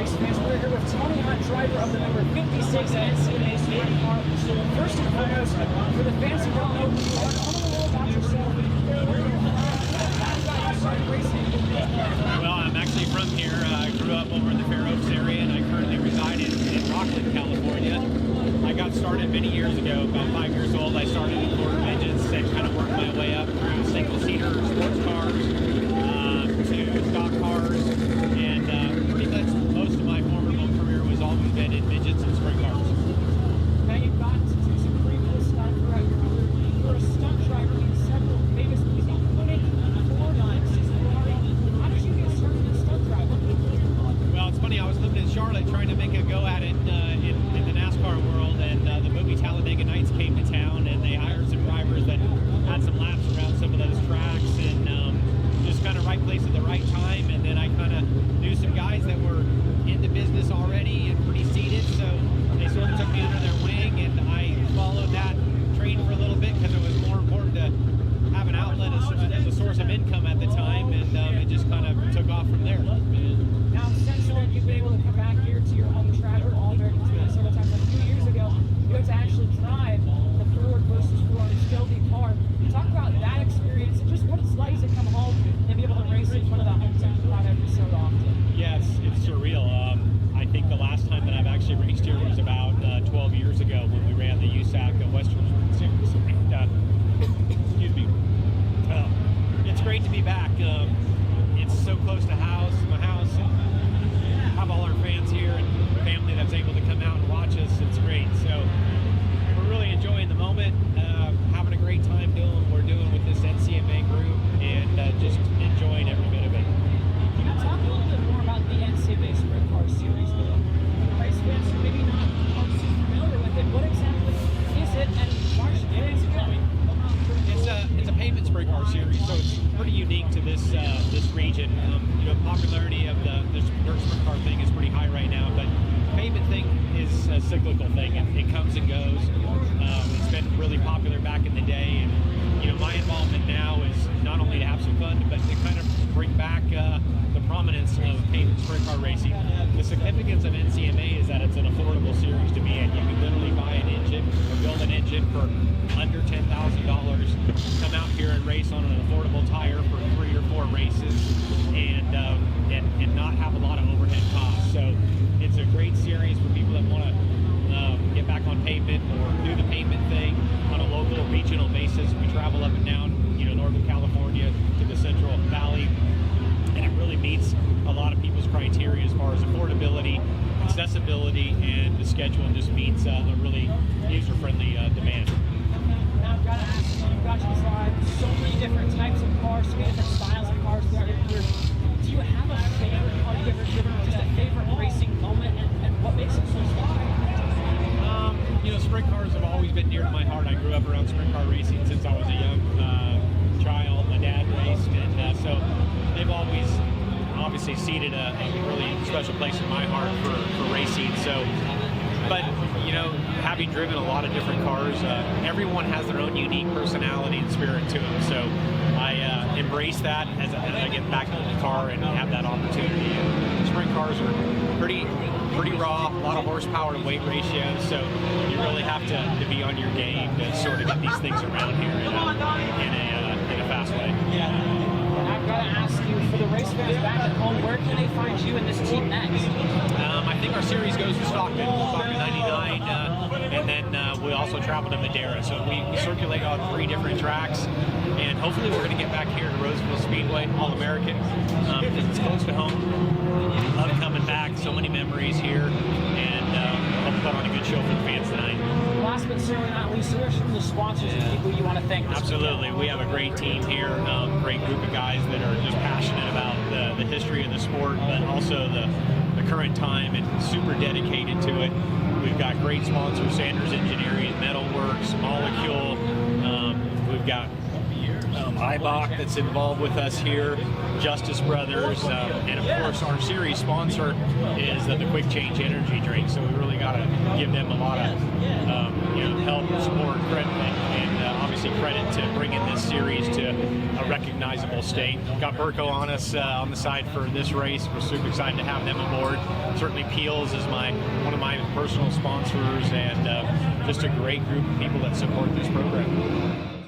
race fans. We're here with Tony Hunt, driver of the number 56 NCAA sprint car. First and foremost, for the fans who don't know who you are, tell them a little about yourself. How you started racing? Well, I'm actually from here. I grew up over in the Fair Oaks area, and I currently reside in Rocklin, California. I got started many years ago, about 5 years old. I started in quarter midgets and kind of worked my way up through single-seater sports cars to stock cars, and pretty much most of my formidable career was always been in midgets and sprint cars. Now you've gotten to do some pretty cool stuff throughout your career. You're a stunt driver in several famous movies, including 4 times. How did you get started in stunt driving? Well, it's funny, I was living in Charlotte trying to make a go at it in the NASCAR world, and the movie Talladega Nights came to town, and they hired some drivers that had some laps around some of those tracks, and just kind of right place at the right time. And then I kind of knew some guys that were in the business already and pretty seated, so they sort of took me under their wing, and I followed that train for a little bit because it was more important to have an outlet as a source of income at the time, and it just kind of took off from there. Now, since then, you've been able to come back here to your home track, All American Speedway, several times. Like a few years ago, you got to actually drive the Ford versus Ford Shelby car. Talk about that experience and just what it's like to come home and be able to race in front of the hometown crowd every so often. Yes, it's surreal. I think the last time that I've actually raced here was about 12 years ago when we ran the USAC Western Series. Excuse me. It's great to be back. It's so close to my house, and have all our fans here and family that's able to come out and watch us. It's great. So we're really enjoying the moment, having a great time doing what we're doing with this NCMA group, and just enjoying every bit of it. Can you talk a little bit more about the NCMA Sprint Car Series? The race fans who maybe not too familiar with it, what exactly is it, and why should fans go? It's a pavement sprint car series, so it's pretty unique to this region. The popularity of the dirt sprint car thing is pretty high right now, but the pavement thing is a cyclical thing. It comes and goes. It's been really popular back in the day, and my involvement now is not only to have some fun, but to kind of bring back the prominence of pavement sprint car racing. The significance of NCMA is that it's an affordable series to be in. You can literally buy an engine or build an engine for under $10,000, come out here and race on an affordable tire for 3 or 4 races, and not have a lot of overhead costs. So it's a great series for people that want to get back on pavement or do the pavement thing on a local, regional basis. We travel up and down, Northern California to the Central Valley, and it really meets a lot of people's criteria as far as affordability, accessibility, and the schedule just meets a really user-friendly demand. Now I've got to ask you, you've got to drive so many different types of cars, so many different styles of cars throughout your career. Do you have a favorite car you've ever driven, or just a favorite racing moment, and what makes it so special? Sprint cars have always been dear to my heart. I grew up around sprint car racing since I was a young child. My dad raced, and so they've always obviously seated a really special place in my heart for racing. So, but having driven a lot of different cars, everyone has their own unique personality and spirit to them. So I embrace that as I get back into the car and have that opportunity. And sprint cars are pretty raw, a lot of horsepower to weight ratio, so you really have to be on your game to sort of get these things around here in a fast way. Yeah. And I've got to ask you, for the race fans back at home, where can they find you and this team next? I think our series goes to Stockton 99, and then we also travel to Madera. So we circulate on 3 different tracks, and hopefully we're going to get back here to Roseville Speedway, All American, because it's close to home. Love coming back, so many memories here, and hope to put on a good show for the fans tonight. Last but certainly not least, who are some of the sponsors and people you want to thank? Absolutely. We have a great team here, great group of guys that are just passionate about the history of the sport, but also the current time, and super dedicated to it. We've got great sponsors, Sanders Engineering, Metalworks, Molecule. We've got IBOC that's involved with us here. Justice Brothers, and of course our series sponsor is the Quick Change Energy Drink. So we really got to give them a lot of help, support, credit, and obviously credit to bringing this series to a recognizable state. Got Burco on us on the side for this race. We're super excited to have them aboard. Certainly Peels is one of my personal sponsors, and just a great group of people that support this program.